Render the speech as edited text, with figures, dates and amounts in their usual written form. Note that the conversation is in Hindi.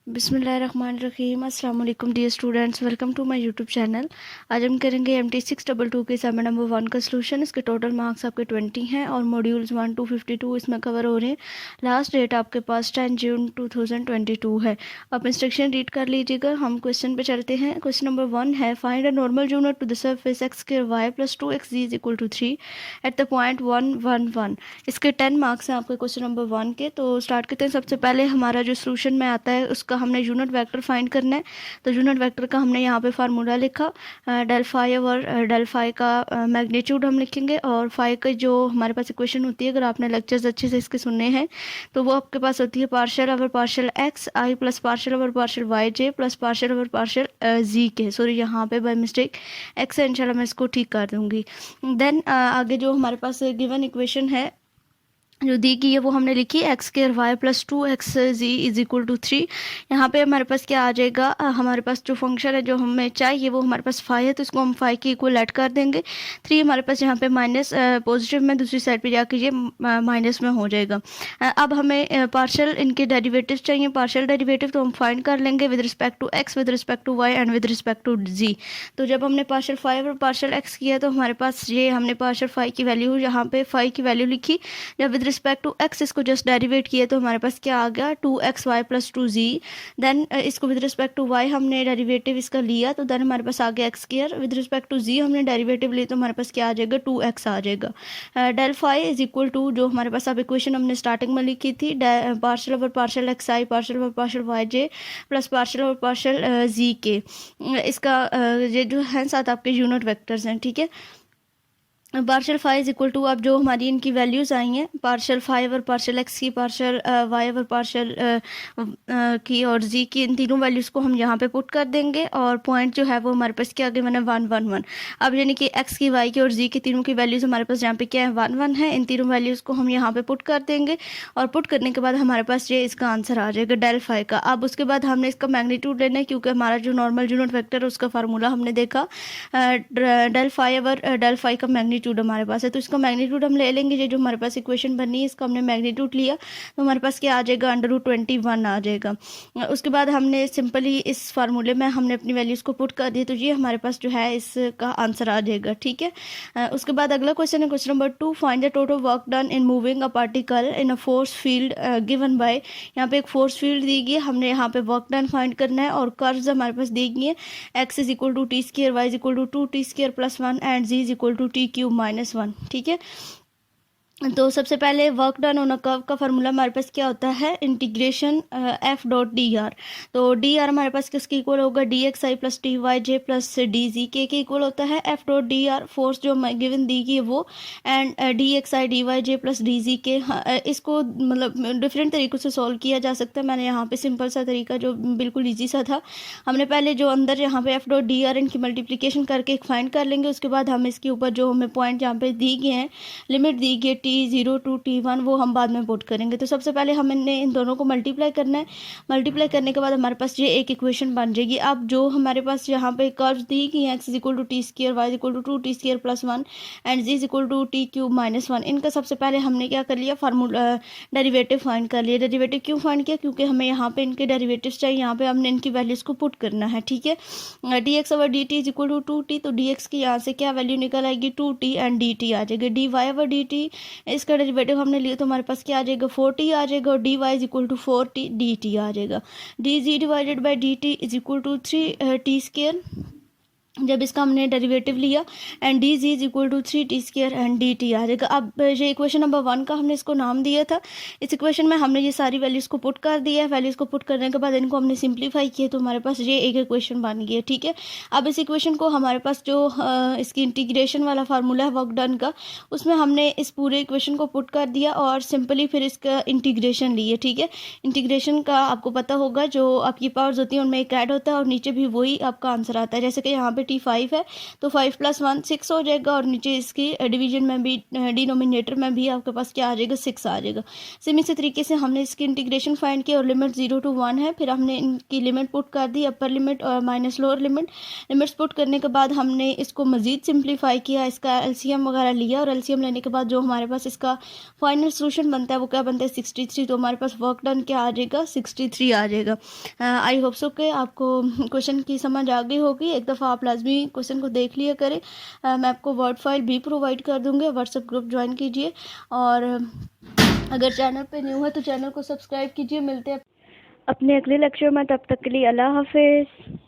बिस्मिल्लाहिर्रहमानिर्रहीम। अस्सलाम वालेकुम dear students, welcome to my YouTube channel. आज हम करेंगे MT 622 के सेवन नंबर 1 का सोल्यूशन। इसके टोटल मार्क्स आपके 20 हैं और मॉड्यूल्स 1 to 52 इसमें कवर हो रहे हैं। लास्ट डेट आपके पास 10 जून 2022 है। आप इंस्ट्रक्शन रीड कर लीजिएगा। हम क्वेश्चन पे चलते हैं। क्वेश्चन नंबर 1 है, find a normal unit to the surface x square y plus 2xz is equal to 3 at the point 1 1 1। इसके 10 मार्क्स हैं आपके क्वेश्चन नंबर 1 के। तो स्टार्ट करते हैं। सबसे पहले हमारा जो सोल्यूशन में आता है उसका हमने यूनिट वेक्टर फाइंड करना है। तो यूनिट वेक्टर का हमने यहाँ पे फार्मूला लिखा, डेल फाई और डेल फाई का मैग्नीट्यूड हम लिखेंगे और फाई का जो हमारे पास इक्वेशन होती है, अगर आपने लेक्चर्स अच्छे से इसके सुनने हैं तो वो आपके पास होती है partial over partial x i plus partial over partial y j plus partial over partial g k. Sorry, यहाँ पे बाय मिस्टेक एक्स है, इंशाल्लाह मैं इसको ठीक कर दूंगी। देन आगे जो हमारे पास गिवन इक्वेशन है जो दी गई है वो हमने लिखी, x square y plus 2xz is equal to 3। यहाँ पे हमारे पास क्या आ जाएगा, हमारे पास जो फंक्शन है जो हमें चाहिए वो हमारे पास फाई है, तो इसको हम फाई के इक्वल ऐड कर देंगे। 3 हमारे पास यहाँ पे माइनस पॉजिटिव में, दूसरी साइड पे जाके ये माइनस में हो जाएगा। अब हमें पार्शियल इनके डेरिवेटिव चाहिए। पार्शियल डेरिवेटिव तो हम फाइंड कर लेंगे with respect to x, with respect to y and with respect to g. तो जब हमने पार्शियल फाई और पार्शियल एक्स किया तो हमारे पास ये हमने पार्शियल फाई की वैल्यू, यहाँ पे फाई की वैल्यू लिखी। जब विद रिस्पेक्ट टू एक्स इसको जस्ट डेरिवेट किया तो हमारे पास क्या आ गया, 2xy प्लस 2z। देन इसको विद रिस्पेक्ट टू y हमने डेरिवेटिव इसका लिया तो देन हमारे पास आ गया x square. With respect to z हमने डेरिवेटिव ली तो हमारे पास क्या आ जाएगा, 2x आ जाएगा। Del phi is equal to जो हमारे पास अब इक्वेशन हमने स्टार्टिंग में लिखी थी, पार्शियल ओवर पार्शियल एक्स आई partial over partial y j plus partial over partial g के। इसका ये जो है साथ आपके यूनिट वेक्टर्स हैं, ठीक है। Partial phi is equal to, अब जो हमारी इनकी वैल्यूज़ आई हैं, पार्शियल फाई और पार्शियल एक्स की, पार्शियल वाई और पार्शियल की और जी की, इन तीनों वैल्यूज़ को हम यहाँ पे पुट कर देंगे और पॉइंट जो है वो हमारे पास क्या आ गया, मैंने 1 1 1। अब यानी कि एक्स की, वाई की और जी की तीनों की वैल्यूज़ हमारे पास यहाँ पे क्या है, 1 1 है। इन तीनों वैल्यूज़ को हम यहाँ पे पुट कर देंगे और पुट करने के बाद हमारे पास ये इसका आंसर आ जाएगा डेल फाई का। अब उसके बाद हमने इसका मैग्नीट्यूड लेना है क्योंकि हमारा जो नॉर्मल यूनिट वेक्टर है उसका फार्मूला हमने देखा, डेल फाई और डेल फाई का मैग्नीट्यूड हमारे पास है, तो इसका मैग्नीट्यूड हम ले लेंगे। ये जो हमारे पास इक्वेशन बननी है इसका हमने मैग्नीट्यूड लिया तो हमारे पास क्या आ जाएगा, √21 आ जाएगा। उसके बाद हमने सिंपली इस फार्मूले में हमने अपनी वैल्यूज़ को पुट कर दिया तो ये हमारे पास जो है इसका आंसर आ जाएगा, ठीक है। उसके बाद अगला क्वेश्चन है question number 2, find the total work done in moving a particle in a force field given by. यहाँ पे एक फोर्स फील्ड दी गई है, हमने यहाँ पे वर्क डन फाइंड करना है और कर्व्स हमारे पास दी गई है, x is equal to t square, y is equal to 2t square plus 1 and z is equal to t cube minus 1, ठीक है। तो सबसे पहले work done on a curve का फार्मूला हमारे पास क्या होता है, integration F dot d r. तो डी आर हमारे पास किसके इक्वल होगा, d x i plus t y j plus d z k equal होता है। F dot d r force जो गिवन दी गई है वो, and d x i d y j plus d z k. इसको मतलब डिफरेंट तरीक़ों से सॉल्व किया जा सकता है। मैंने यहाँ पे सिंपल सा तरीका जो बिल्कुल ईजी सा था, हमने पहले जो अंदर यहाँ पे एफ डॉट डी आर इनकी मल्टीप्लीकेशन करके एक फाइंड कर लेंगे। उसके बाद हम इसके ऊपर जो हमें पॉइंट यहाँ पे दी गए हैं, लिमिट दी गई T0 to T1, वो हम बाद में पुट करेंगे। तो सबसे पहले हमने इन दोनों को मल्टीप्लाई करना है। मल्टीप्लाई करने के बाद हमारे पास ये एक इक्वेशन बन जाएगी। अब जो हमारे पास यहाँ पे कर्व्स दी गई हैं, x is equal to t square, y is equal to 2t square plus 1 and z is equal to t cube minus 1, इनका सबसे पहले हमने क्या कर लिया, फार्मूला डेरिवेटिव फाइंड कर लिया। डेरिवेटिव क्यों फाइंड किया, क्योंकि हमें यहाँ पे इनके डेरिवेटिव चाहिए, यहाँ पे हमने इनकी वैल्यूज़ को पुट करना है, ठीक है। D x over d t is equal to 2t, तो डी एक्स की यहाँ से क्या वैल्यू निकल आएगी, 2t एंड डी टी आ जाएगी। D y over d t, इसका डेरिवेटिव हमने लिया तो हमारे पास क्या आ जाएगा, 4t आ जाएगा और d y is equal to 4t d t आ जाएगा। D g divided by d t is equal to 3t square, जब इसका हमने डेरिवेटिव लिया, and d g is equal to 3t square and d t आ जाएगा। अब ये इक्वेशन नंबर 1 का हमने इसको नाम दिया था। इस इक्वेशन में हमने ये सारी वैल्यूज़ को पुट कर दिया है। वैल्यूज़ को पुट करने के बाद इनको हमने सिंप्लीफाई किया तो हमारे पास ये एक इक्वेशन बन गई है, ठीक है। अब इस इक्वेशन को हमारे पास जो इसकी इंटीग्रेशन वाला फार्मूला है वर्क डन का, उसमें हमने इस पूरे इक्वेशन को पुट कर दिया और सिंपली फिर इसका इंटीग्रेशन लिए, ठीक है। इंटीग्रेशन का आपको पता होगा जो आपकी पावर्स होती हैं उनमें एक ऐड होता है और नीचे भी वही आपका आंसर आता है। जैसे कि यहाँ पे पे T5 है, तो 5 + 1 6 हो जाएगा, और नीचे इसकी डिवीजन में भी डिनोमिनेटर में भी आपके पास क्या आ जाएगा, 6 आ जाएगा। सेम इसी तरीके से हमने इसकी इंटीग्रेशन फाइंड किया और लिमिट 0 to 1 है, फिर हमने इनकी लिमिट पुट कर दी, अपर लिमिट और minus lower limit. Limits put करने के बाद हमने इसको मज़ीद सिंप्लीफाई किया, इसका एलसीएम वगैरह लिया, और एलसीएम लेने के बाद जो हमारे पास इसका फाइनल सोल्यूशन बनता है वो क्या बनता है, 63। तो हमारे पास वर्क डन क्या आ जाएगा, 63 आ जाएगा। आई होप सो कि आपको क्वेश्चन की समझ आ गई होगी। एक दफ़ा आप लाजमी क्वेश्चन को देख लिया करें। मैं आपको वर्ड फाइल भी प्रोवाइड कर दूँगी, व्हाट्सएप ग्रुप ज्वाइन कीजिए, और अगर चैनल पे न्यू है तो चैनल को सब्सक्राइब कीजिए। मिलते हैं अपने अगले लेक्चर में, तब तक के लिए अल्लाह हाफिज़।